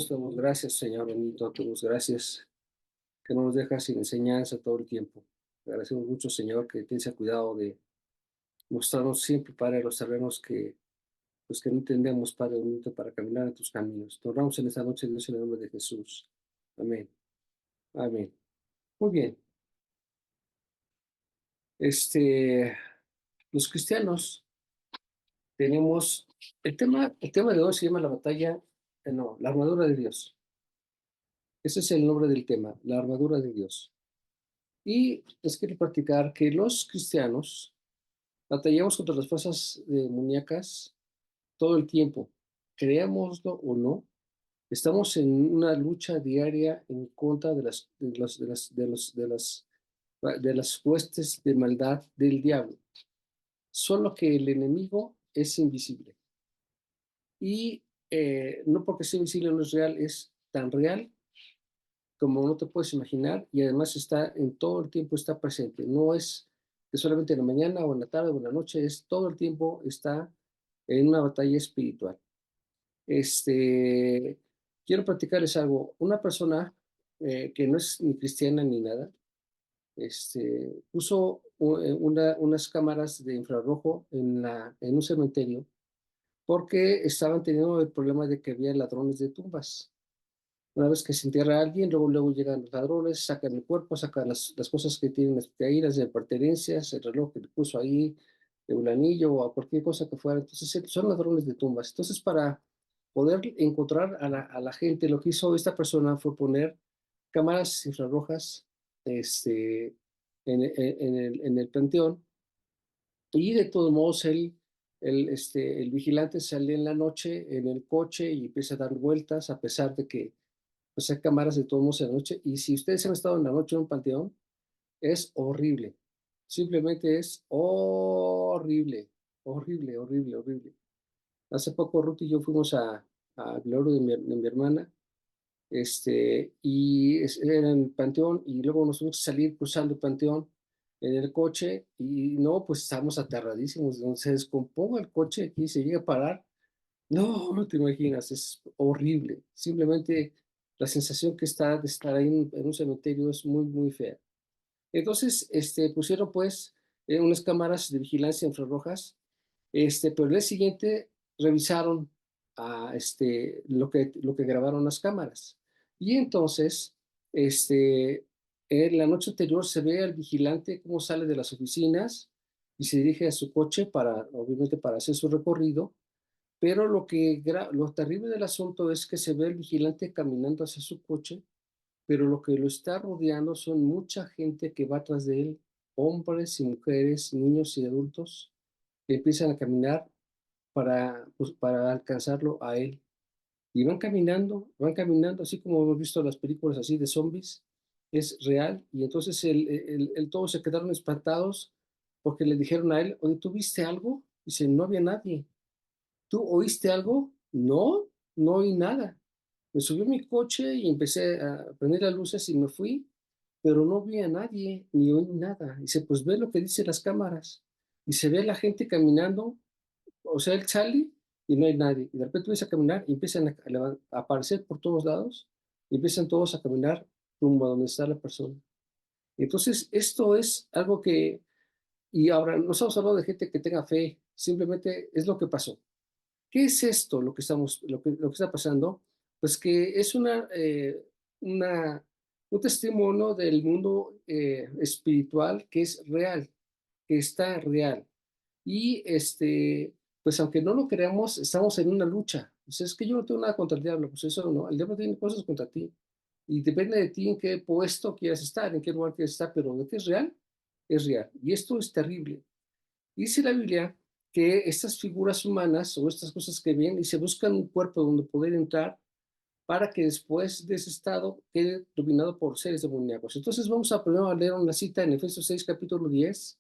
Te damos gracias, Señor bendito, te damos gracias que no nos dejas sin enseñanza todo el tiempo. Te agradecemos mucho, Señor, que tienes el cuidado de mostrarnos siempre, Padre, los terrenos que no entendemos, Padre bendito, para caminar en tus caminos. Te honramos en esta noche, Dios, en el nombre de Jesús. Amén. Amén. Muy bien. Este, los cristianos tenemos, el tema de hoy se llama la batalla, no, la armadura de Dios. Ese es el nombre del tema, la armadura de Dios. Y les quiero platicar que los cristianos batallamos contra las fuerzas demoníacas todo el tiempo, creámoslo o no. Estamos en una lucha diaria en contra de las huestes de maldad del diablo. Solo que el enemigo es invisible. Y no porque sea invisible no es real, es tan real como no te puedes imaginar, y además está en todo el tiempo, está presente. No es que solamente en la mañana o en la tarde o en la noche, es todo el tiempo está en una batalla espiritual. Este, quiero platicarles algo. Una persona que no es ni cristiana ni nada, puso unas cámaras de infrarrojo en un cementerio porque estaban teniendo el problema de que había ladrones de tumbas. Una vez que se entierra a alguien, luego llegan los ladrones, sacan el cuerpo, sacan las cosas que tienen ahí, las de pertenencias, el reloj que le puso ahí, un anillo o cualquier cosa que fuera. Entonces, son ladrones de tumbas. Entonces, para poder encontrar a la gente, lo que hizo esta persona fue poner cámaras infrarrojas en el panteón, y de todos modos el vigilante sale en la noche en el coche y empieza a dar vueltas a pesar de que pues hay cámaras de todos modos en la noche. Y si ustedes han estado en la noche en un panteón, es horrible. Simplemente es horrible, horrible, horrible, horrible. Hace poco Ruth y yo fuimos a velorio de mi hermana, era en el panteón, y luego nos tuvimos que salir cruzando el panteón en el coche, y no, pues estábamos aterradísimos. Donde se descomponga el coche aquí, se llega a parar, no, no te imaginas, es horrible. Simplemente la sensación que está de estar ahí en un cementerio es muy, muy fea. Entonces, pusieron pues unas cámaras de vigilancia infrarrojas, pero el día siguiente revisaron lo que grabaron las cámaras. Y entonces, en la noche anterior se ve al vigilante cómo sale de las oficinas y se dirige a su coche obviamente, para hacer su recorrido. Pero lo terrible del asunto es que se ve el vigilante caminando hacia su coche, pero lo que lo está rodeando son mucha gente que va atrás de él, hombres y mujeres, niños y adultos, que empiezan a caminar para alcanzarlo a él. Y van caminando, así como hemos visto las películas así de zombies, es real. Y entonces todos se quedaron espantados porque le dijeron a él: oye, ¿tú viste algo? Dice: no había nadie. ¿Tú oíste algo? No, no oí nada. Me subí a mi coche y empecé a prender las luces y me fui, pero no vi a nadie ni oí nada. Dice: pues ve lo que dicen las cámaras. Y se ve la gente caminando, o sea, él sale y no hay nadie. Y de repente empieza a caminar y empiezan a aparecer por todos lados, y empiezan todos a caminar rumbo a donde está la persona. Entonces, esto es algo que, y ahora no estamos hablando de gente que tenga fe, simplemente es lo que pasó. ¿Qué es esto lo que está pasando? Pues que es una, un testimonio del mundo espiritual que es real, que está real. Y pues aunque no lo creamos, estamos en una lucha. Pues es que yo no tengo nada contra el diablo, pues eso no, el diablo tiene cosas contra ti. Y depende de ti en qué puesto quieras estar, en qué lugar quieras estar, pero de que es real, es real. Y esto es terrible. Dice la Biblia que estas figuras humanas o estas cosas que ven y se buscan un cuerpo donde poder entrar para que después de ese estado quede dominado por seres demoníacos. Entonces vamos a primero a leer una cita en Efesios 6, capítulo 10.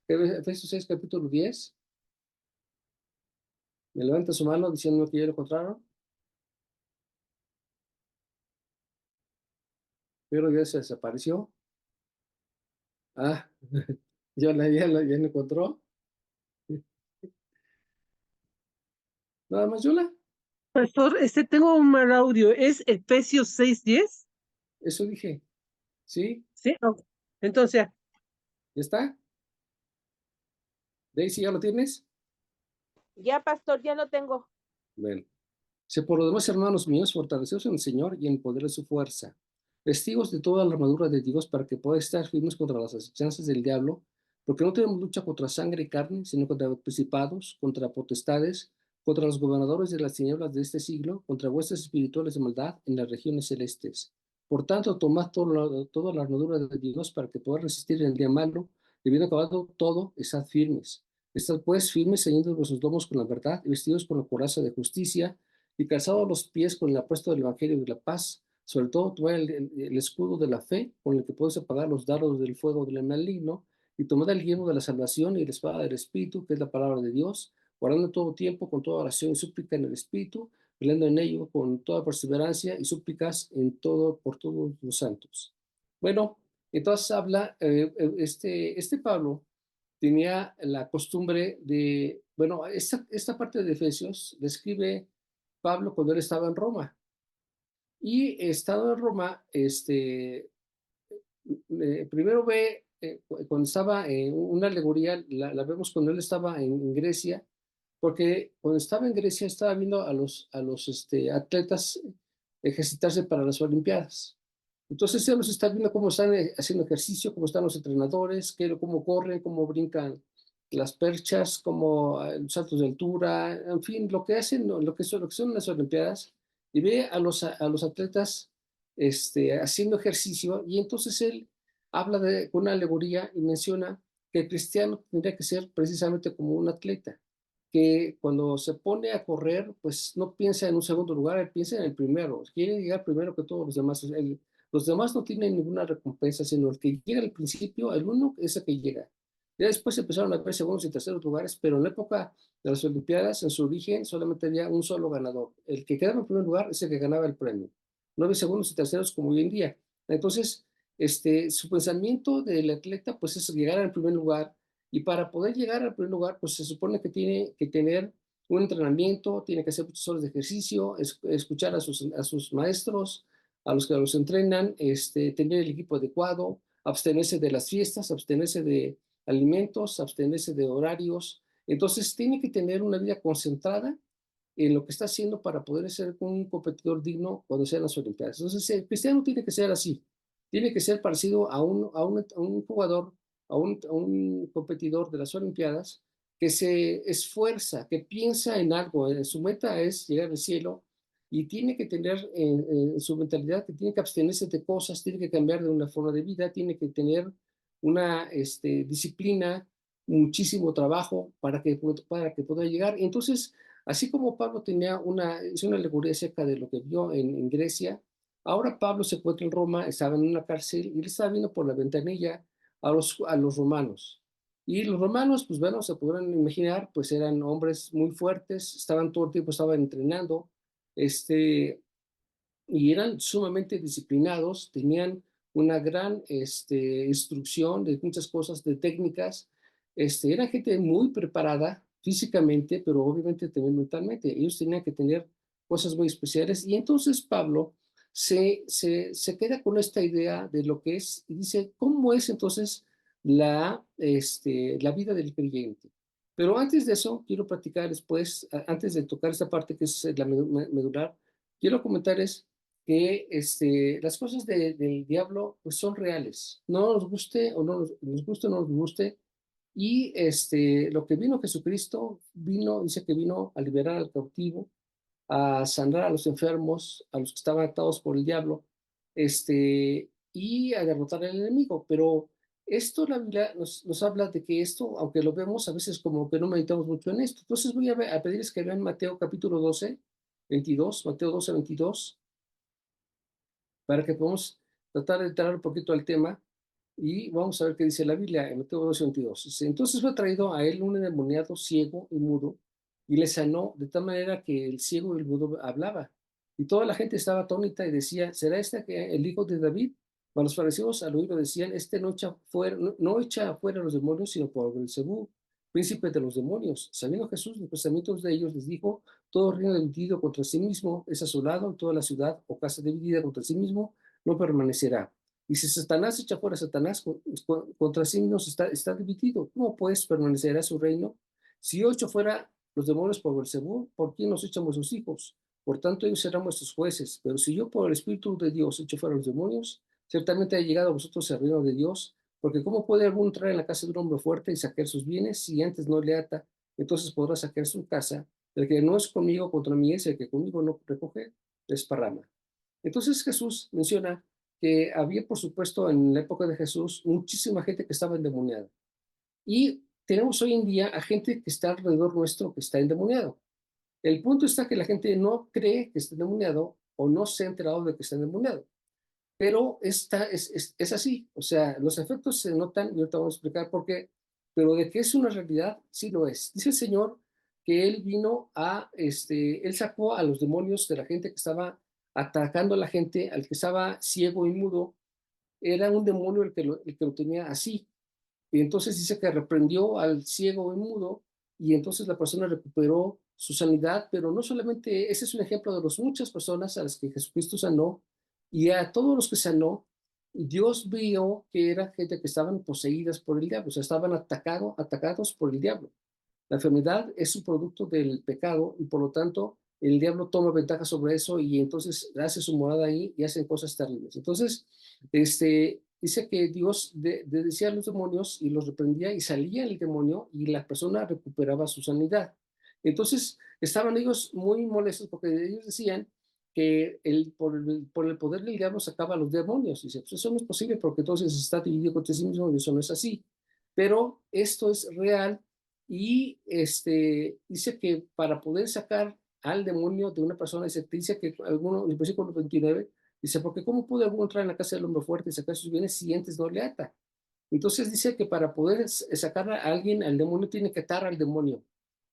Efesios 6, capítulo 10. Me levanta su mano diciendo que ya lo encontraron, pero ya se desapareció. Ah, ya la encontró. Nada más, Yola. Pastor, tengo un mal audio. ¿Es Efesios 6:10? Eso dije, ¿sí? Sí. Ok. Entonces, ¿Ya está? Daisy, ¿ya lo tienes? Ya, pastor, ya lo tengo. Bueno. Dice, por lo demás, hermanos míos, fortaleceos en el Señor y en el poder de su fuerza. Vestigos de toda la armadura de Dios para que podáis estar firmes contra las acechanzas del diablo, porque no tenemos lucha contra sangre y carne, sino contra principados, contra potestades, contra los gobernadores de las tinieblas de este siglo, contra vuestras espirituales de maldad en las regiones celestes. Por tanto, tomad toda la armadura de Dios para que podáis resistir en el día malo, y habiendo acabado todo, estad firmes. Estad pues firmes, ceñidos vuestros lomos con la verdad, y vestidos con la coraza de justicia, y calzados los pies con el apuesto del Evangelio de la paz, sobre todo tomad el escudo de la fe, con el que podéis apagar los dardos del fuego del maligno, y tomad el yelmo de la salvación y la espada del Espíritu, que es la palabra de Dios, guardando todo tiempo con toda oración y súplica en el Espíritu, velando en ello con toda perseverancia y súplicas en todo, por todos los santos. Bueno, entonces habla, este Pablo tenía la costumbre de, bueno, esta parte de Efesios describe Pablo cuando él estaba en Roma. Y estando en Roma, primero ve, cuando estaba en una alegoría, la vemos cuando él estaba en Grecia, porque cuando estaba en Grecia estaba viendo a los atletas ejercitarse para las Olimpiadas. Entonces él los está viendo cómo están haciendo ejercicio, cómo están los entrenadores, cómo corren, cómo brincan las perchas, cómo los saltos de altura, en fin, lo que hacen, ¿no? lo que son las Olimpiadas, y ve a los atletas haciendo ejercicio, y entonces él habla con una alegoría y menciona que el cristiano tendría que ser precisamente como un atleta, que cuando se pone a correr, pues no piensa en un segundo lugar, él piensa en el primero, quiere llegar primero que todos los demás. Los demás no tienen ninguna recompensa, sino el que llega al principio, el uno es el que llega. Ya después empezaron a haber segundos y terceros lugares, pero en la época de las Olimpiadas, en su origen, solamente había un solo ganador. El que quedaba en primer lugar es el que ganaba el premio. No había segundos y terceros como hoy en día. Entonces, su pensamiento del atleta, pues es llegar al primer lugar, y para poder llegar al primer lugar, pues se supone que tiene que tener un entrenamiento, tiene que hacer muchas horas de ejercicio, escuchar a sus maestros, a los que los entrenan, tener el equipo adecuado, abstenerse de las fiestas, abstenerse de alimentos, abstenerse de horarios. Entonces tiene que tener una vida concentrada en lo que está haciendo para poder ser un competidor digno cuando sean las Olimpiadas. Entonces el cristiano tiene que ser así, tiene que ser parecido a un jugador, a un competidor de las Olimpiadas, que se esfuerza, que piensa en algo, su meta es llegar al cielo, y tiene que tener en su mentalidad que tiene que abstenerse de cosas, tiene que cambiar de una forma de vida, tiene que tener una disciplina, muchísimo trabajo para que pueda llegar. Entonces, así como Pablo hizo una alegoría acerca de lo que vio en Grecia, ahora Pablo se encuentra en Roma, estaba en una cárcel y él estaba viendo por la ventanilla a los romanos. Y los romanos, pues bueno, se podrán imaginar, pues eran hombres muy fuertes, estaban todo el tiempo, estaban entrenando, este, y eran sumamente disciplinados, tenían una gran instrucción de muchas cosas, de técnicas. Eran gente muy preparada físicamente, pero obviamente también mentalmente. Ellos tenían que tener cosas muy especiales. Y entonces Pablo se queda con esta idea de lo que es, y dice, ¿cómo es entonces la vida del creyente? Pero antes de eso, quiero platicar después, antes de tocar esta parte que es la medular, quiero comentarles que las cosas del diablo pues son reales, no nos guste o no nos guste o no nos guste. Y lo que vino Jesucristo, dice que vino a liberar al cautivo, a sanar a los enfermos, a los que estaban atados por el diablo, y a derrotar al enemigo. Pero esto la Biblia nos habla de que esto, aunque lo vemos a veces como que no meditamos mucho en esto. Entonces voy a pedirles que vean Mateo capítulo 12, 22, Mateo 12, 22, para que podamos tratar de entrar un poquito al tema, y vamos a ver qué dice la Biblia en Mateo 12, 22. Dice, entonces fue traído a él un endemoniado ciego y mudo, y le sanó de tal manera que el ciego y el mudo hablaba. Y toda la gente estaba atónita y decía, ¿será este el hijo de David? Cuando los fariseos al oírlo decían, no echa fuera los demonios, sino por Belzebú, príncipe de los demonios. Sabiendo Jesús los pensamientos de ellos, les dijo: todo reino dividido contra sí mismo es asolado, y toda la ciudad o casa dividida contra sí mismo no permanecerá. Y si Satanás echa fuera a Satanás, contra sí mismo está dividido. ¿Cómo pues permanecerá su reino? Si yo echo fuera los demonios por Beelzebú, ¿por quién nos echan vuestros hijos? Por tanto, ellos serán vuestros jueces. Pero si yo por el Espíritu de Dios echo fuera los demonios, ciertamente ha llegado a vosotros el reino de Dios. Porque ¿cómo puede alguno entrar en la casa de un hombre fuerte y saquear sus bienes si antes no le ata? Entonces podrá saquear su casa. El que no es conmigo contra mí es, el que conmigo no recoge desparrama. Entonces Jesús menciona que había, por supuesto, en la época de Jesús, muchísima gente que estaba endemoniada. Y tenemos hoy en día a gente que está alrededor nuestro que está endemoniado. El punto está que la gente no cree que está endemoniado o no se ha enterado de que está endemoniado. Pero es así, o sea, los efectos se notan y ahorita vamos a explicar por qué, pero de que es una realidad, sí lo es. Dice el Señor que Él vino Él sacó a los demonios de la gente que estaba atacando a la gente, al que estaba ciego y mudo, era un demonio el que lo tenía así. Y entonces dice que reprendió al ciego y mudo y entonces la persona recuperó su sanidad, pero no solamente, ese es un ejemplo de las muchas personas a las que Jesucristo sanó y a todos los que sanó, Dios vio que era gente que estaban poseídas por el diablo, o sea, estaban atacados por el diablo. La enfermedad es un producto del pecado y por lo tanto el diablo toma ventaja sobre eso y entonces hace su morada ahí y hacen cosas terribles. Entonces, dice que Dios decía a los demonios y los reprendía y salía el demonio y la persona recuperaba su sanidad. Entonces, estaban ellos muy molestos porque ellos decían que por el poder del diablo sacaba a los demonios. Y dice, pues eso no es posible porque entonces está dividido contra sí mismo y eso no es así. Pero esto es real y dice que para poder sacar al demonio de una persona, dice que alguno, el versículo 29, dice, porque ¿cómo puede alguno entrar en la casa del hombre fuerte y sacar sus bienes si antes no le ata? Entonces dice que para poder sacar a alguien, al demonio, tiene que atar al demonio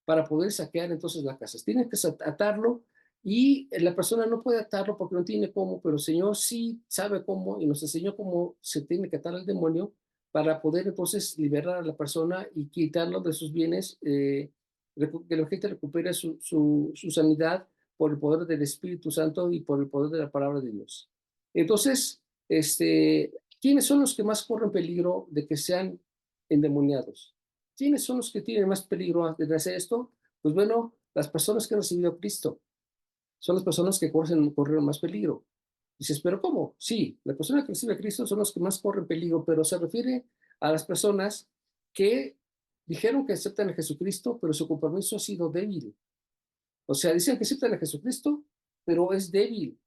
para poder saquear entonces la casa. Tiene que atarlo y la persona no puede atarlo porque no tiene cómo, pero el Señor sí sabe cómo y nos enseñó cómo se tiene que atar al demonio para poder entonces liberar a la persona y quitarlo de sus bienes, que la gente recupere su sanidad por el poder del Espíritu Santo y por el poder de la palabra de Dios. Entonces, ¿quiénes son los que más corren peligro de que sean endemoniados? ¿Quiénes son los que tienen más peligro de hacer esto? Pues bueno, las personas que han recibido a Cristo son las personas que corren más peligro. Dices, ¿pero cómo? Sí, las personas que reciben a Cristo son los que más corren peligro, pero se refiere a las personas que dijeron que aceptan a Jesucristo, pero su compromiso ha sido débil. O sea, dicen que aceptan a Jesucristo, pero es débil.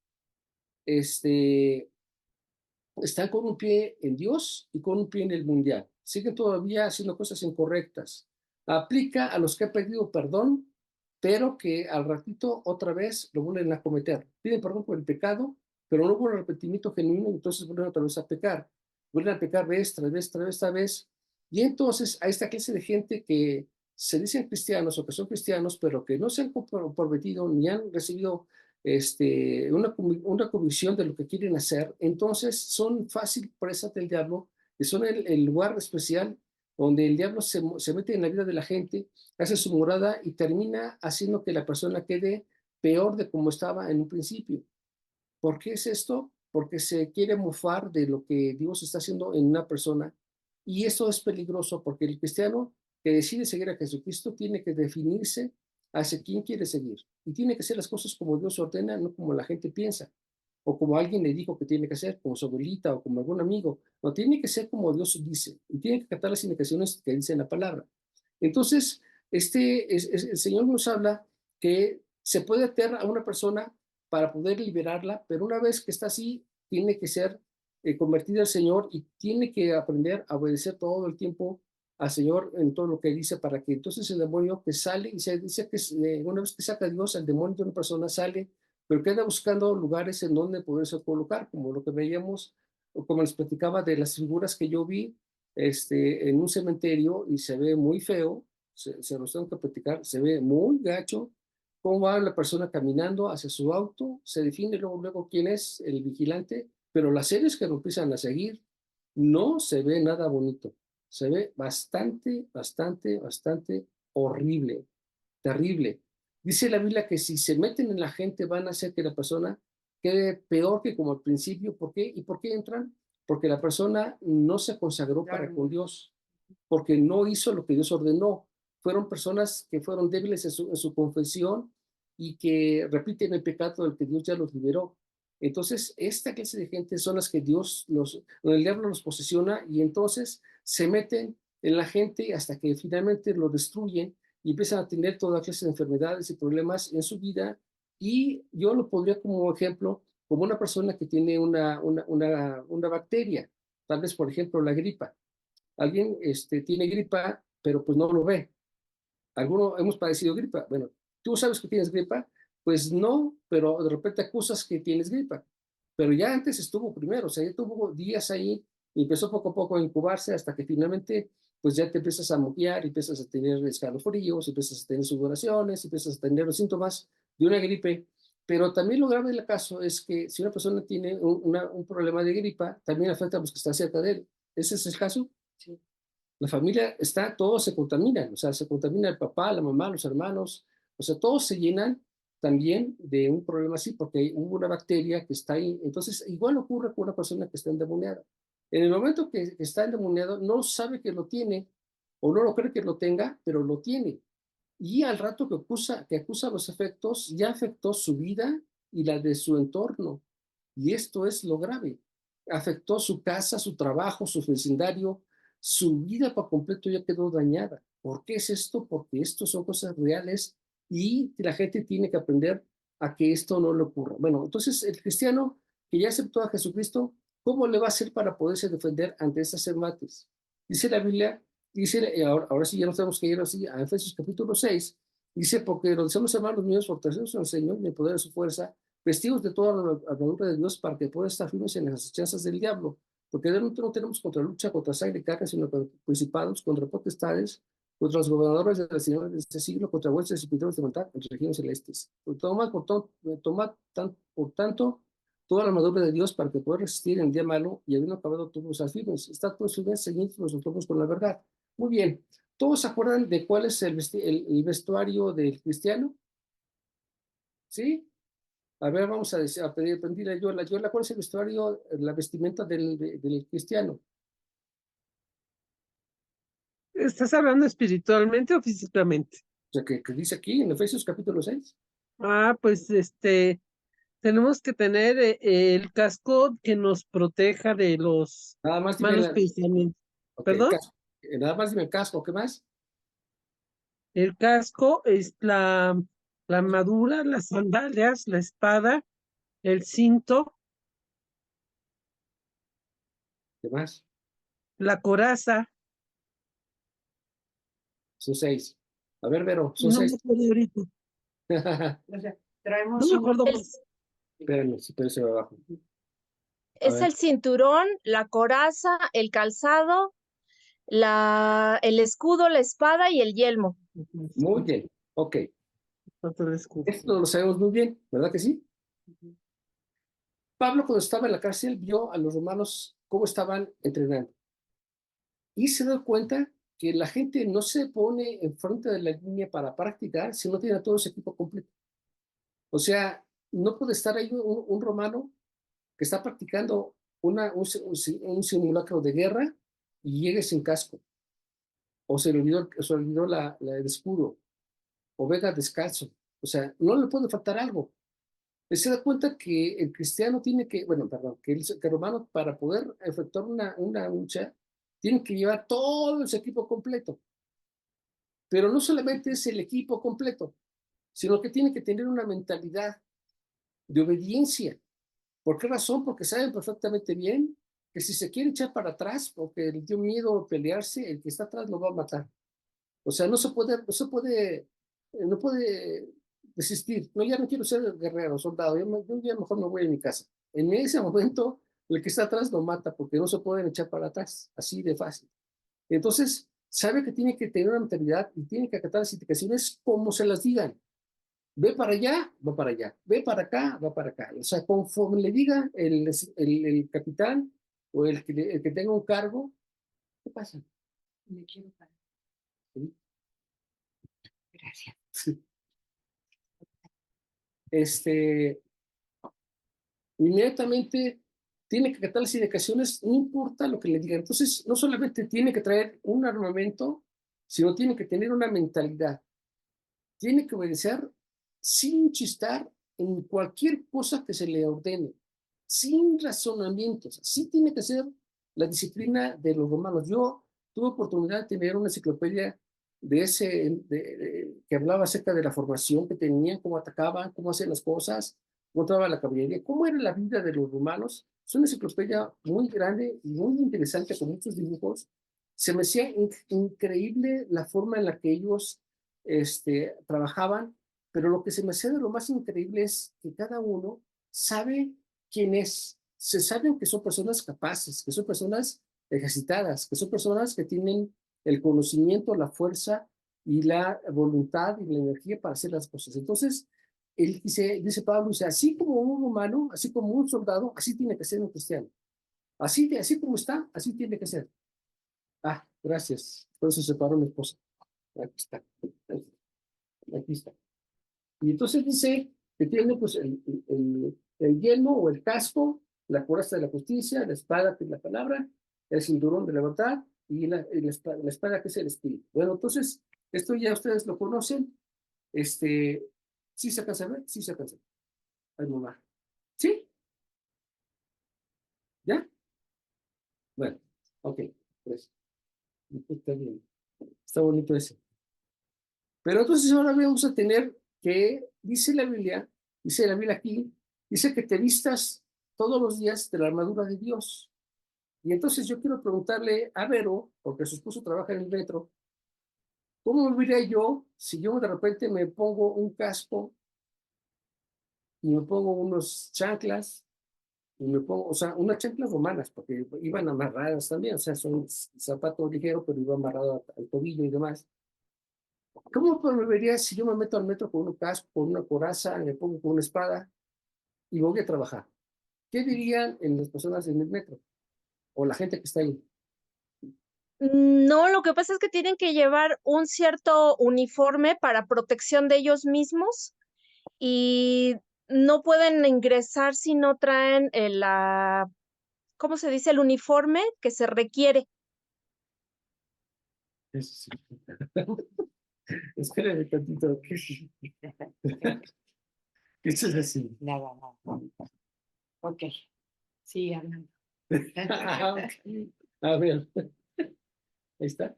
Están con un pie en Dios y con un pie en el mundial. Siguen todavía haciendo cosas incorrectas. Aplica a los que han pedido perdón, pero que al ratito otra vez lo vuelven a cometer. Piden perdón por el pecado, pero no hubo un arrepentimiento genuino, entonces vuelven otra vez a pecar. Vuelven a pecar vez tras vez, tras vez, tras vez. Y entonces a esta clase de gente que se dicen cristianos o que son cristianos, pero que no se han comprometido ni han recibido una convicción de lo que quieren hacer, entonces son fácil presa del diablo, y son el lugar especial donde el diablo se mete en la vida de la gente, hace su morada y termina haciendo que la persona quede peor de como estaba en un principio. ¿Por qué es esto? Porque se quiere mofar de lo que Dios está haciendo en una persona. Y esto es peligroso porque el cristiano que decide seguir a Jesucristo tiene que definirse hacia quién quiere seguir. Y tiene que hacer las cosas como Dios ordena, no como la gente piensa. O como alguien le dijo que tiene que hacer, como su abuelita o como algún amigo. No, tiene que ser como Dios dice. Y tiene que captar las indicaciones que dice en la palabra. Entonces, el Señor nos habla que se puede atar a una persona para poder liberarla, pero una vez que está así, tiene que ser convertida al Señor y tiene que aprender a obedecer todo el tiempo al Señor en todo lo que dice para que entonces el demonio que sale, y se dice que una vez que saca a Dios, el demonio de una persona sale, pero queda buscando lugares en donde poderse colocar, como lo que veíamos, o como les platicaba de las figuras que yo vi en un cementerio y se ve muy feo, se los tengo que platicar, se ve muy gacho, cómo va la persona caminando hacia su auto, se define luego quién es el vigilante, pero las series que lo empiezan a seguir no se ve nada bonito. Se ve bastante, bastante, bastante horrible, terrible. Dice la Biblia que si se meten en la gente van a hacer que la persona quede peor que como al principio. ¿Por qué? ¿Y por qué entran? Porque la persona no se consagró para con Dios, porque no hizo lo que Dios ordenó. Fueron personas que fueron débiles en su confesión y que repiten el pecado del que Dios ya los liberó. Entonces, esta clase de gente son las que el diablo los posesiona y entonces se meten en la gente hasta que finalmente lo destruyen y empiezan a tener toda clase de enfermedades y problemas en su vida. Y yo lo pondría como ejemplo, como una persona que tiene una bacteria, tal vez, por ejemplo, la gripa. Alguien tiene gripa, pero pues no lo ve. Algunos hemos padecido gripa. Bueno, ¿tú sabes que tienes gripa? Pues no, pero de repente acusas que tienes gripa. Pero ya antes estuvo primero, o sea, ya tuvo días ahí y empezó poco a poco a incubarse hasta que finalmente pues ya te empiezas a moquear, empiezas a tener escalofríos, empiezas a tener sudoraciones, empiezas a tener los síntomas de una gripe. Pero también lo grave del caso es que si una persona tiene un problema de gripa, también afecta a los que están cerca de él. ¿Ese es el caso? Sí. La familia está, todos se contaminan, o sea, se contamina el papá, la mamá, los hermanos, o sea, todos se llenan también de un problema así porque hubo una bacteria que está ahí. Entonces, igual ocurre con una persona que está endemoniada. En el momento que está endemoniado, no sabe que lo tiene o no lo cree que lo tenga, pero lo tiene. Y al rato que acusa los efectos, ya afectó su vida y la de su entorno. Y esto es lo grave. Afectó su casa, su trabajo, su vecindario, su vida por completo ya quedó dañada. ¿Por qué es esto? Porque esto son cosas reales y la gente tiene que aprender a que esto no le ocurra. Bueno, entonces el cristiano que ya aceptó a Jesucristo, ¿cómo le va a hacer para poderse defender ante estas embates? Dice la Biblia, dice, ahora sí ya nos tenemos que ir así a Efesios capítulo 6, dice, porque los somos hermanos míos, fortaleceos en el Señor y en el poder de su fuerza, vestidos de toda la armadura de Dios para que puedan estar firmes en las acechanzas del diablo, porque no tenemos lucha contra sangre y carne, sino contra principados, contra potestades, contra los gobernadores de la señora de este siglo, contra huestes espirituales de maldad en regiones celestes. Por tanto, toda la armadura de Dios para que pueda resistir en el día malo y habiendo acabado todos los firmes. Estad pues firmes, ceñidos nosotros con la verdad. Muy bien. ¿Todos se acuerdan de cuál es el vestuario del cristiano? ¿Sí? A ver, vamos a pedirle a Yola. Yola, ¿cuál es el vestuario, la vestimenta del cristiano? ¿Estás hablando espiritualmente o físicamente? O sea, que dice aquí en Efesios capítulo 6. Ah, pues tenemos que tener el casco que nos proteja de los Nada más dime malos pensamientos. el ¿Perdón? casco. Nada más dime el casco, ¿qué más? El casco es la armadura, las sandalias, la espada, el cinto, ¿Qué más? la coraza. Son 6. A ver, Vero, son No me 6. acuerdo ahorita. O sea, No me acuerdo El, más. Espérenme, si pero se va abajo. A es ver, el cinturón, la coraza, el calzado, el escudo, la espada y el yelmo. muy bien. Ok. Falta el escudo. Esto lo sabemos muy bien, ¿verdad que sí? Pablo, cuando estaba en la cárcel, vio a los romanos cómo estaban entrenando. Y se da cuenta que la gente no se pone enfrente de la línea para practicar si no tiene todo ese equipo completo. O sea, no puede estar ahí un romano que está practicando un simulacro de guerra y llegue sin casco, o se le olvidó el escudo, o venga descalzo. O sea, no le puede faltar algo. Él se da cuenta que el cristiano tiene que, bueno, perdón, que el romano para poder efectuar una lucha tiene que llevar todo ese equipo completo. Pero no solamente es el equipo completo, sino que tiene que tener una mentalidad de obediencia. ¿Por qué razón? Porque saben perfectamente bien que si se quiere echar para atrás porque le dio miedo pelearse, el que está atrás lo va a matar. O sea, no puede desistir. No, ya no quiero ser guerrero, soldado, yo ya mejor me voy a mi casa. En ese momento, el que está atrás lo mata porque no se pueden echar para atrás, así de fácil. Entonces, sabe que tiene que tener una mentalidad y tiene que acatar las indicaciones como se las digan. Ve para allá, va para allá. Ve para acá, va para acá. O sea, conforme le diga el capitán o el que tenga un cargo, ¿qué pasa? Me quiero parar. ¿Sí? Gracias. Sí. Inmediatamente tiene que acatar las indicaciones, no importa lo que le digan. Entonces, no solamente tiene que traer un armamento, sino tiene que tener una mentalidad. Tiene que obedecer sin chistar en cualquier cosa que se le ordene, sin razonamientos. Así tiene que ser la disciplina de los romanos. Yo tuve oportunidad de tener una enciclopedia que hablaba acerca de la formación que tenían, cómo atacaban, cómo hacían las cosas, cómo trabajaba la caballería, cómo era la vida de los romanos. Es una enciclopedia muy grande y muy interesante con muchos dibujos. Se me hacía increíble la forma en la que ellos trabajaban, pero lo que se me hace de lo más increíble es que cada uno sabe quién es. Se saben que son personas capaces, que son personas ejercitadas, que son personas que tienen el conocimiento, la fuerza y la voluntad y la energía para hacer las cosas. Entonces, él dice Pablo, dice, así como un humano, así como un soldado, así tiene que ser un cristiano. Así como está, así tiene que ser. Ah, gracias. Por eso se separó mi esposa. Aquí está. Aquí está. Y entonces dice que tiene pues el yelmo o el casco, la coraza de la justicia, la espada que es la palabra, el cinturón de la verdad y la espada que es el espíritu. Bueno, entonces, esto ya ustedes lo conocen. ¿Sí se alcanza a ver? Sí se alcanza a ver. Ay, mamá. ¿Sí? ¿Ya? Bueno, ok. Pues, está bien. Está bonito ese. Pero entonces ahora vamos a tener que, dice la Biblia aquí, dice que te vistas todos los días de la armadura de Dios. Y entonces yo quiero preguntarle a Vero, porque su esposo trabaja en el metro, ¿cómo me vería yo si yo de repente me pongo un casco y me pongo unos chanclas y me pongo, o sea, unas chanclas romanas, porque iban amarradas también, o sea, son zapatos ligeros, pero iba amarrado al tobillo y demás. ¿Cómo me vería si yo me meto al metro con un casco, con una coraza, me pongo con una espada y voy a trabajar? ¿Qué dirían en las personas en el metro o la gente que está ahí? No, lo que pasa es que tienen que llevar un cierto uniforme para protección de ellos mismos y no pueden ingresar si no traen ¿cómo se dice? El uniforme que se requiere. Eso sí. Espérame tantito. Eso es así. Nada, no. Ok. Sí, hablando. A ver, ahí está.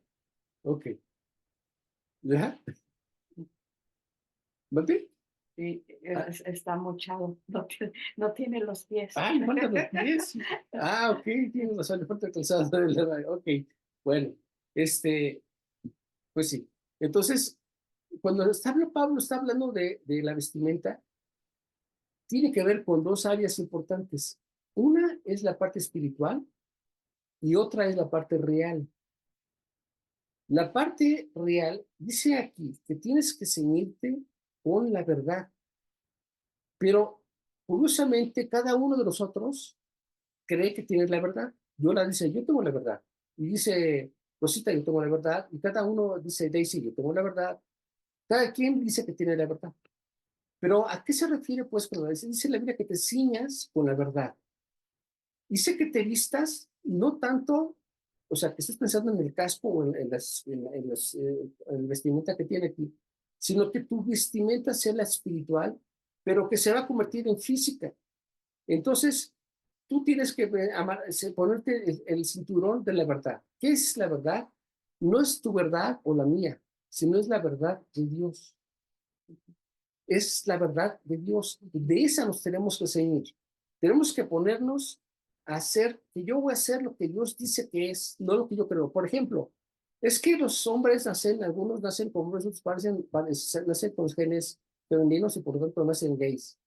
Ok. ¿Ya? ¿Vale? Sí, Ah, está mochado. No tiene los pies. le faltan los pies. Ah, ok, tienes razón, le falta el calzado. Ok, bueno, pues sí. Entonces, cuando Pablo está hablando de la vestimenta, tiene que ver con dos áreas importantes. Una es la parte espiritual y otra es la parte real. La parte real dice aquí que tienes que ceñirte con la verdad, pero curiosamente cada uno de nosotros cree que tiene la verdad. Yola dice, yo tengo la verdad. Y dice, Rosita, yo tengo la verdad. Y cada uno dice, Daisy, yo tengo la verdad. Cada quien dice que tiene la verdad. Pero ¿a qué se refiere pues cuando dice la Biblia que te ciñas con la verdad? Dice que te vistas no tanto, o sea, que estés pensando en el casco o en la vestimenta que tiene aquí, sino que tu vestimenta sea la espiritual, pero que se va a convertir en física. Entonces, tú tienes que ponerte el cinturón de la verdad. ¿Qué es la verdad? No es tu verdad o la mía, sino es la verdad de Dios. Es la verdad de Dios. De esa nos tenemos que ceñir. Tenemos que ponernos a hacer, que yo voy a hacer lo que Dios dice que es, no lo que yo creo. Por ejemplo, es que los hombres nacen, algunos nacen con otros nacen con genes femeninos y por lo tanto nacen gays.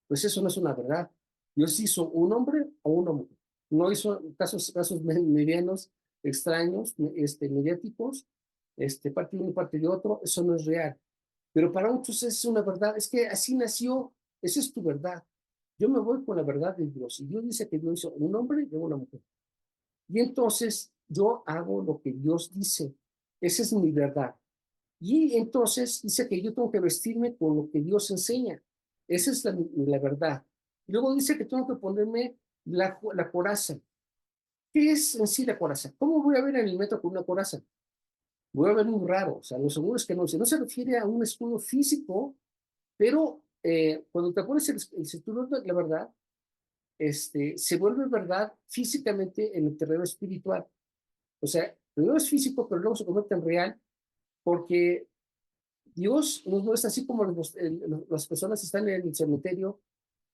Pues eso no es una verdad. Dios hizo un hombre o una mujer. No hizo casos medianos, extraños, mediáticos, parte de uno, parte de otro. Eso no es real. Pero para muchos es una verdad, es que así nació, esa es tu verdad. Yo me voy con la verdad de Dios. Y Dios dice que Dios hizo un hombre y una mujer. Y entonces yo hago lo que Dios dice. Esa es mi verdad. Y entonces dice que yo tengo que vestirme con lo que Dios enseña. Esa es la verdad. Y luego dice que tengo que ponerme la coraza. ¿Qué es en sí la coraza? ¿Cómo voy a ver en el metro con una coraza? Voy a ver muy raro. O sea, lo seguro es que no se refiere a un escudo físico, pero cuando te pones el cinturón de la verdad, se vuelve verdad físicamente en el terreno espiritual. O sea, primero es físico, pero luego se convierte en real, porque Dios no es así como las personas están en el cementerio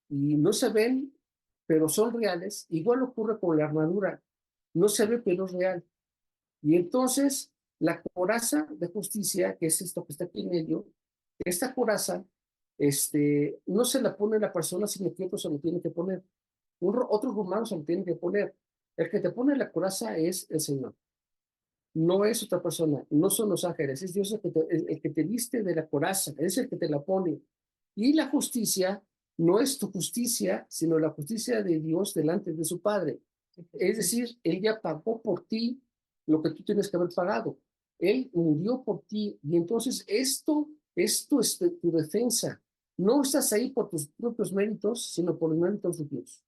y no se ven, pero son reales. Igual ocurre con la armadura. No se ve, pero es real. Y entonces, la coraza de justicia, que es esto que está aquí en medio, esta coraza, no se la pone la persona, sino que otro se lo tiene que poner. Otros romanos se lo tienen que poner. El que te pone la coraza es el Señor. No es otra persona, no son los ángeles, es Dios el que te viste de la coraza, es el que te la pone. Y la justicia no es tu justicia, sino la justicia de Dios delante de su Padre. Es decir, Él ya pagó por ti lo que tú tienes que haber pagado. Él murió por ti y entonces esto es tu defensa. No estás ahí por tus propios méritos, sino por los méritos de Dios.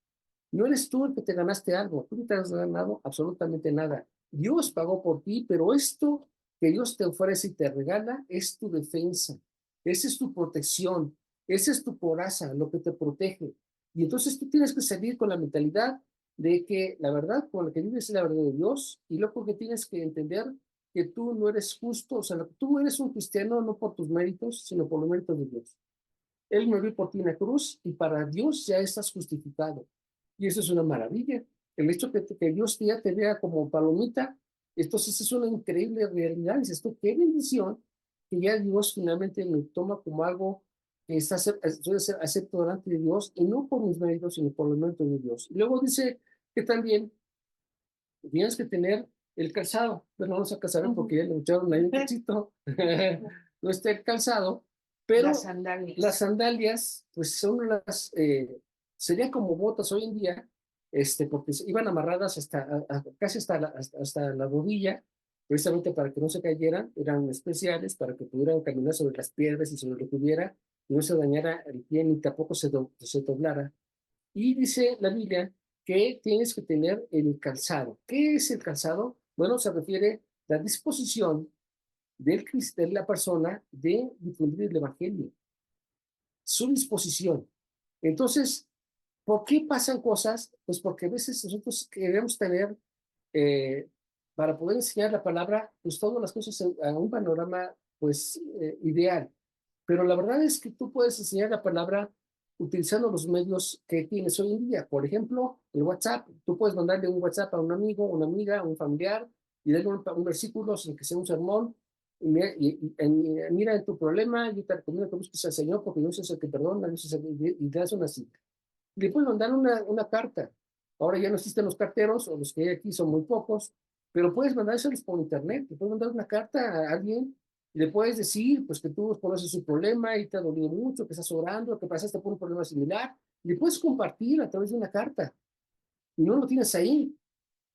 No eres tú el que te ganaste algo, tú no te has ganado absolutamente nada. Dios pagó por ti, pero esto que Dios te ofrece y te regala es tu defensa, esa es tu protección, esa es tu coraza, lo que te protege. Y entonces tú tienes que salir con la mentalidad de que la verdad con la que vives es la verdad de Dios, y luego que tienes que entender que tú no eres justo, o sea, tú eres un cristiano no por tus méritos, sino por los méritos de Dios. Él murió por ti en la cruz y para Dios ya estás justificado. Y eso es una maravilla. El hecho que Dios ya te vea como palomita, entonces es una increíble realidad. Dices tú, qué bendición que ya Dios finalmente me toma como algo que suele ser acepto delante de Dios y no por mis méritos, sino por los méritos de Dios. Y luego dice que también tienes que tener el calzado. Bueno, no vamos a casar porque ya le echaron ahí un cachito. No está el calzado, pero las sandalias, pues son serían como botas hoy en día, porque iban amarradas casi hasta la rodilla, precisamente para que no se cayeran, eran especiales para que pudieran caminar sobre las piedras y sobre lo que hubiera, y no se dañara el pie ni tampoco se doblara. Y dice la Biblia que tienes que tener el calzado. ¿Qué es el calzado? Bueno, se refiere a la disposición de la persona de difundir el evangelio, su disposición. Entonces, ¿por qué pasan cosas? Pues porque a veces nosotros queremos tener, eh, para poder enseñar la palabra, pues todas las cosas a un panorama, pues, ideal. Pero la verdad es que tú puedes enseñar la palabra utilizando los medios que tienes hoy en día. Por ejemplo, el WhatsApp. Tú puedes mandarle un WhatsApp a un amigo, una amiga, un familiar y darle un versículo sin que sea un sermón. Mira en tu problema, yo te recomiendo que busques al Señor porque Dios es el que perdona, Dios es y te das una cita. Le puedes mandar una carta. Ahora ya no existen los carteros, o los que hay aquí son muy pocos, pero puedes mandárselos por internet. Le puedes mandar una carta a alguien y le puedes decir pues que tú conoces su problema y te ha dolido mucho, que estás orando, que pasaste por un problema similar. Le puedes compartir a través de una carta y no lo tienes ahí.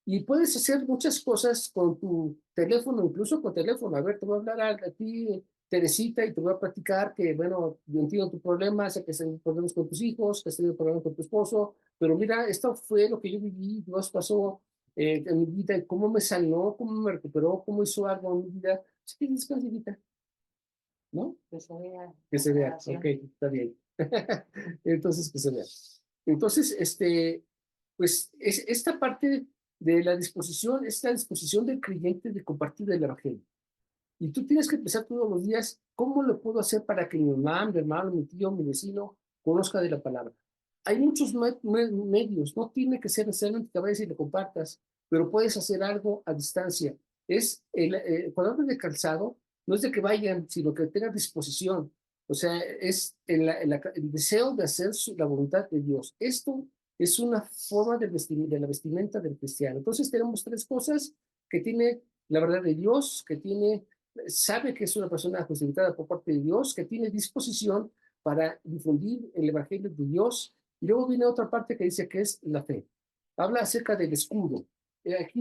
Y puedes hacer muchas cosas con tu teléfono, incluso con teléfono. A ver, te voy a hablar a ti, Teresita, y te voy a platicar que, bueno, yo entiendo tu problema, sé que has tenido problemas con tus hijos, que has tenido problemas con tu esposo, pero mira, esto fue lo que yo viví, Dios pasó en mi vida, cómo me sanó, cómo me recuperó, cómo hizo algo en mi vida. Así que descansita, ¿no? Que se vea. Que se vea, ok, está bien. Entonces, que se vea. Entonces, pues esta parte de la disposición es la disposición del creyente de compartir el evangelio. Y tú tienes que pensar todos los días, ¿cómo lo puedo hacer para que mi mamá, mi hermano, mi tío, mi vecino conozca de la palabra? Hay muchos medios, no tiene que ser necesariamente que vayas y le compartas, pero puedes hacer algo a distancia. Cuando hablo de calzado, no es de que vayan, sino que tengan disposición. O sea, es el deseo de hacer la voluntad de Dios. Esto es una forma de la vestimenta del cristiano. Entonces tenemos tres cosas que tiene la verdad de Dios, sabe que es una persona justificada por parte de Dios, que tiene disposición para difundir el evangelio de Dios. Y luego viene otra parte que dice que es la fe. Habla acerca del escudo. aquí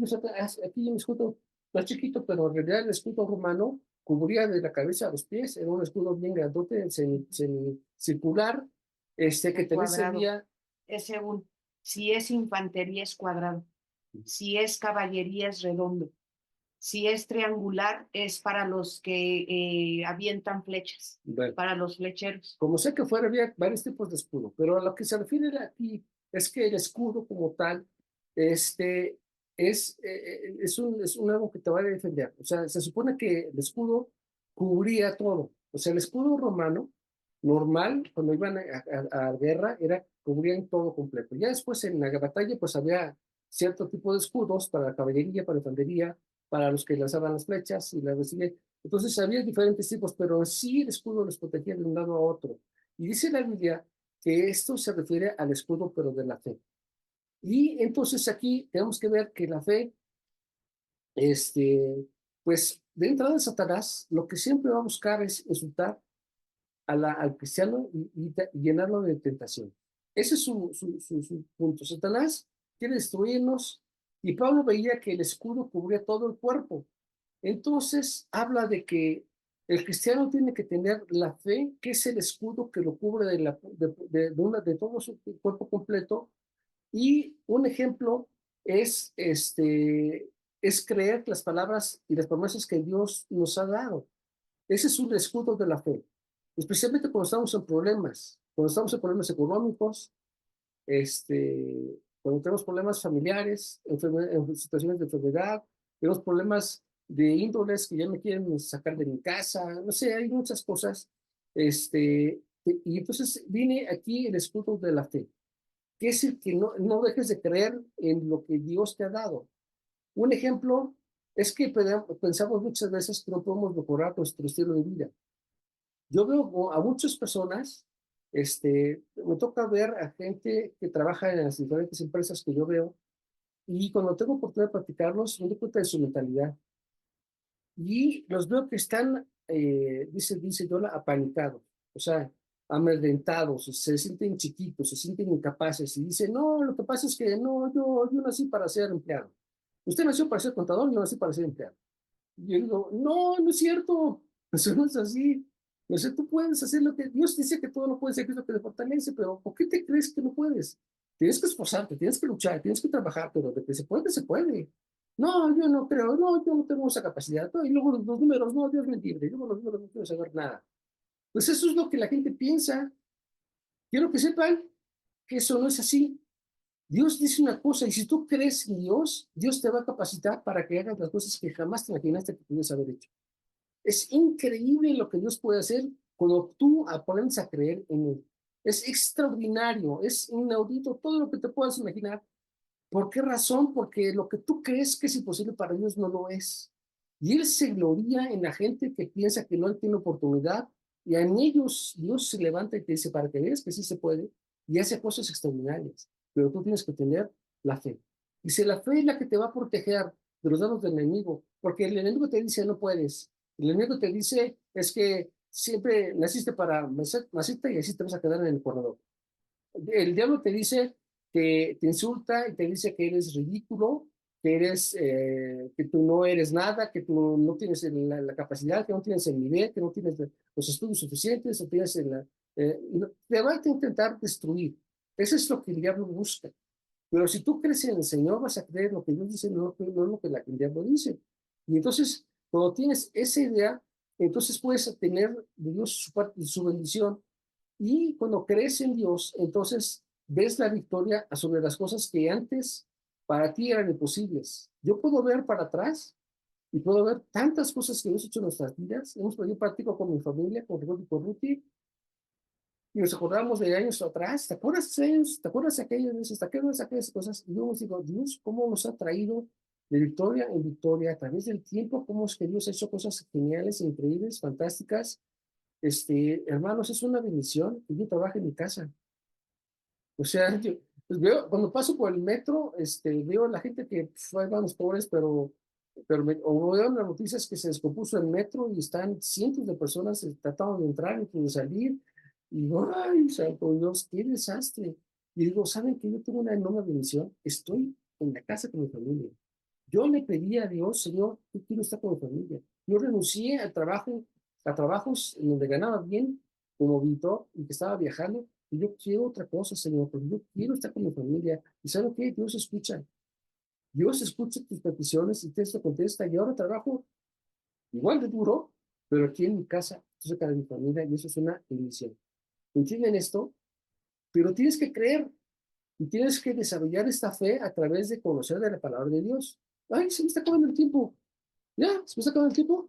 un escudo más chiquito, pero en realidad el escudo romano cubría de la cabeza a los pies, era un escudo bien grandote, semicircular, que también Cuadrado. servía. Es según, si es infantería es cuadrado, si es caballería es redondo, si es triangular es para los que avientan flechas, Bueno, para los flecheros. como sé que fuera, había varios tipos de escudo, pero a lo que se refiere aquí es que el escudo como tal, este, es algo que te va a defender. O sea, se supone que el escudo cubría todo. O sea, el escudo romano normal, cuando iban a guerra, cubrían todo completo. Ya después en la batalla, pues había cierto tipo de escudos para la caballería, para la infantería, para los que lanzaban las flechas y las recibían. Entonces había diferentes tipos, pero en sí el escudo los protegía de un lado a otro. Y dice la Biblia que esto se refiere al escudo, pero de la fe. Y entonces aquí tenemos que ver que la fe, pues de entrada de Satanás, lo que siempre va a buscar es insultar al cristiano y llenarlo de tentación. Ese es su punto. Satanás quiere destruirnos y Pablo veía que el escudo cubría todo el cuerpo. Entonces habla de que el cristiano tiene que tener la fe, que es el escudo que lo cubre de todo su cuerpo completo. Y un ejemplo es creer las palabras y las promesas que Dios nos ha dado. Ese es un escudo de la fe, especialmente cuando estamos en problemas económicos, cuando tenemos problemas familiares, en situaciones de enfermedad, tenemos problemas de índoles que ya me quieren sacar de mi casa, no sé, hay muchas cosas. Y entonces viene aquí el escudo de la fe, que es el que no dejes de creer en lo que Dios te ha dado. Un ejemplo es que pensamos muchas veces que no podemos mejorar nuestro estilo de vida. Yo veo a muchas personas, me toca ver a gente que trabaja en las diferentes empresas que yo veo, y cuando tengo oportunidad de platicarlos, me doy cuenta de su mentalidad. Y los veo que están, dice Yola, apanicados, o sea, amedrentados, se sienten chiquitos, se sienten incapaces, y dicen, no, lo que pasa es que no, yo nací para ser empleado. Usted nació para ser contador, yo nací para ser empleado. Y yo digo, no, no es cierto, eso no es así. O sea, tú puedes hacer lo que Dios dice que todo lo puedes hacer, que es lo que te fortalece, pero ¿por qué te crees que no puedes? Tienes que esforzarte, tienes que luchar, tienes que trabajar, pero de que se puede, se puede. No, yo no creo, no, yo no tengo esa capacidad. No, y luego los números, no, Dios me libre, yo con los números no quiero saber nada. Pues eso es lo que la gente piensa. Quiero que sepan que eso no es así. Dios dice una cosa, y si tú crees en Dios, Dios te va a capacitar para que hagas las cosas que jamás te imaginaste que pudieras haber hecho. Es increíble lo que Dios puede hacer cuando tú aprendes a creer en Él. Es extraordinario, es inaudito todo lo que te puedas imaginar. ¿Por qué razón? Porque lo que tú crees que es imposible para Dios no lo es. Y Él se gloria en la gente que piensa que no tiene oportunidad, y en ellos Dios se levanta y te dice, para que veas que sí se puede, y hace cosas extraordinarias. Pero tú tienes que tener la fe. Y si la fe es la que te va a proteger de los dados del enemigo, porque el enemigo te dice no puedes. El enemigo te dice es que siempre naciste para maceta y así te vas a quedar en el corredor. El diablo te dice que te insulta y te dice que eres ridículo, que tú no eres nada, que tú no tienes la capacidad, que no tienes el nivel, que no tienes los estudios suficientes, o tienes te va a intentar destruir. Eso es lo que el diablo busca. Pero si tú crees en el Señor, vas a creer lo que Dios dice, no lo que el diablo dice. Y entonces, cuando tienes esa idea, entonces puedes tener de Dios su bendición. Y cuando crees en Dios, entonces ves la victoria sobre las cosas que antes para ti eran imposibles. Yo puedo ver para atrás y puedo ver tantas cosas que hemos hecho en nuestras vidas. Hemos podido practicar con mi familia, con Ricardo y con Ruti, y nos acordamos de años atrás. ¿Te acuerdas de años? ¿Te acuerdas de aquellas veces? ¿Te acuerdas de aquellas cosas? Y yo nos digo, Dios, ¿cómo nos ha traído de victoria en victoria a través del tiempo? ¿Cómo es que Dios ha hecho cosas geniales, increíbles, fantásticas? Hermanos, es una bendición que yo trabaje en mi casa. O sea, yo pues veo, cuando paso por el metro, veo a la gente que van los pobres, o veo en las noticias que se descompuso el metro y están cientos de personas tratando de entrar y de salir. Y digo, ay, santo Dios, qué desastre. Y digo, ¿saben que yo tengo una enorme bendición? Estoy en la casa con mi familia. Yo le pedí a Dios, Señor, yo quiero estar con mi familia. Yo renuncié al trabajo, a trabajos en donde ganaba bien como Víctor y que estaba viajando. Y yo quiero otra cosa, Señor, porque yo quiero estar con mi familia. ¿Y saben qué? Dios escucha. Dios escucha tus peticiones y te contesta. Y ahora trabajo igual de duro, pero aquí en mi casa, cerca de mi familia, y eso es una bendición. ¿Entienden esto? Pero tienes que creer y tienes que desarrollar esta fe a través de conocer de la palabra de Dios. Ay, se me está acabando el tiempo. Ya, se me está acabando el tiempo.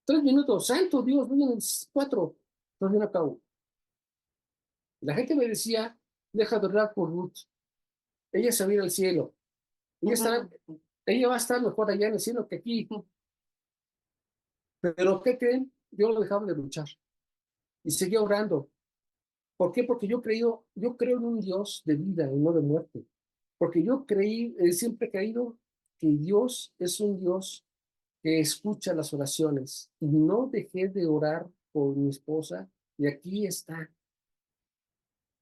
3 minutos. Santo Dios, voy en el 4. Todavía no acabo. La gente me decía, deja de orar por Ruth. Ella se va a ir al cielo. Ella va a estar mejor allá en el cielo que aquí. Pero ¿qué creen? Yo lo dejaba de luchar. Y seguía orando. ¿Por qué? Porque yo creo en un Dios de vida y no de muerte. Porque siempre he creído que Dios es un Dios que escucha las oraciones. Y no dejé de orar por mi esposa y aquí está.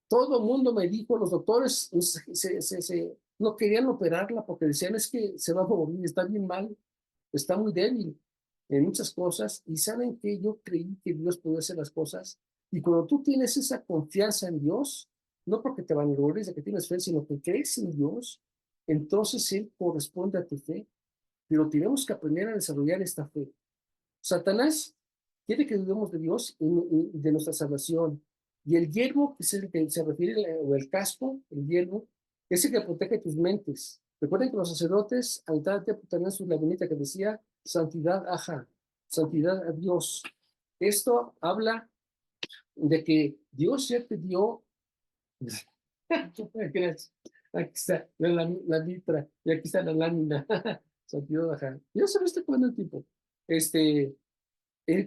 Todo el mundo me dijo, los doctores no querían operarla porque decían es que se va a morir, está bien mal, está muy débil en muchas cosas. Y saben que yo creí que Dios podía hacer las cosas. Y cuando tú tienes esa confianza en Dios, no porque te vanaglorias de que tienes fe, sino que crees en Dios, entonces Él corresponde a tu fe. Pero tenemos que aprender a desarrollar esta fe. Satanás quiere que dudemos de Dios y de nuestra salvación. Y el yelmo, que es el que se refiere, o el casco, el yelmo, es el que protege tus mentes. Recuerden que los sacerdotes, al mitad tenían su lagunita que decía, santidad, ajá, santidad a Dios. Esto habla de que Dios ya te dio, aquí está la mitra, y aquí está la lámina, santidad, ajá. Dios se lo está comiendo el tipo. Él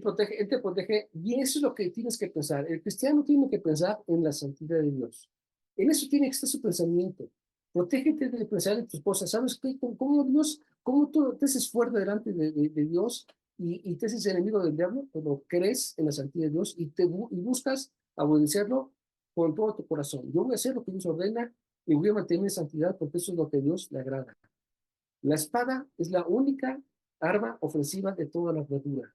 te protege, y eso es lo que tienes que pensar. El cristiano tiene que pensar en la santidad de Dios. En eso tiene que estar su pensamiento. Protégete de pensar en tus cosas. ¿Sabes qué? Cómo tú te haces fuerte delante de Dios y te haces enemigo del diablo? Cuando crees en la santidad de Dios y buscas obedecerlo con todo tu corazón. Yo voy a hacer lo que Dios ordena y voy a mantener mi santidad porque eso es lo que a Dios le agrada. La espada es la única arma ofensiva de toda la armadura.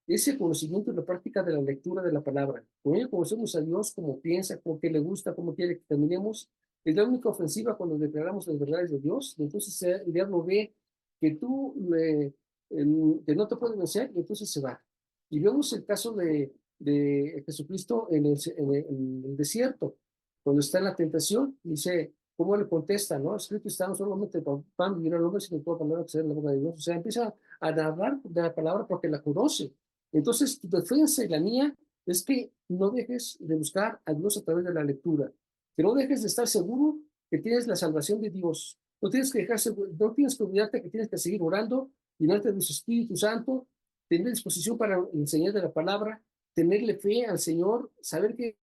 Ese conocimiento y la práctica de la lectura de la palabra. Con ello conocemos a Dios como piensa, como que le gusta, como quiere que caminemos. Es la única ofensiva cuando declaramos las verdades de Dios. Entonces el diablo ve que que no te puede vencer y entonces se va. Y vemos el caso de Jesucristo en el desierto, cuando está en la tentación, dice, ¿cómo le contesta? ¿No? Escrito está, no solamente por pan vivir al hombre, sino por palabra que sea en la boca de Dios. O sea, empieza a narrar de la palabra porque la conoce. Entonces, tu defensa y la mía es que no dejes de buscar a Dios a través de la lectura, que no dejes de estar seguro que tienes la salvación de Dios. No tienes que olvidarte que tienes que seguir orando, llenarte de su Espíritu Santo, tener disposición para enseñar de la palabra, tenerle fe al Señor, saber que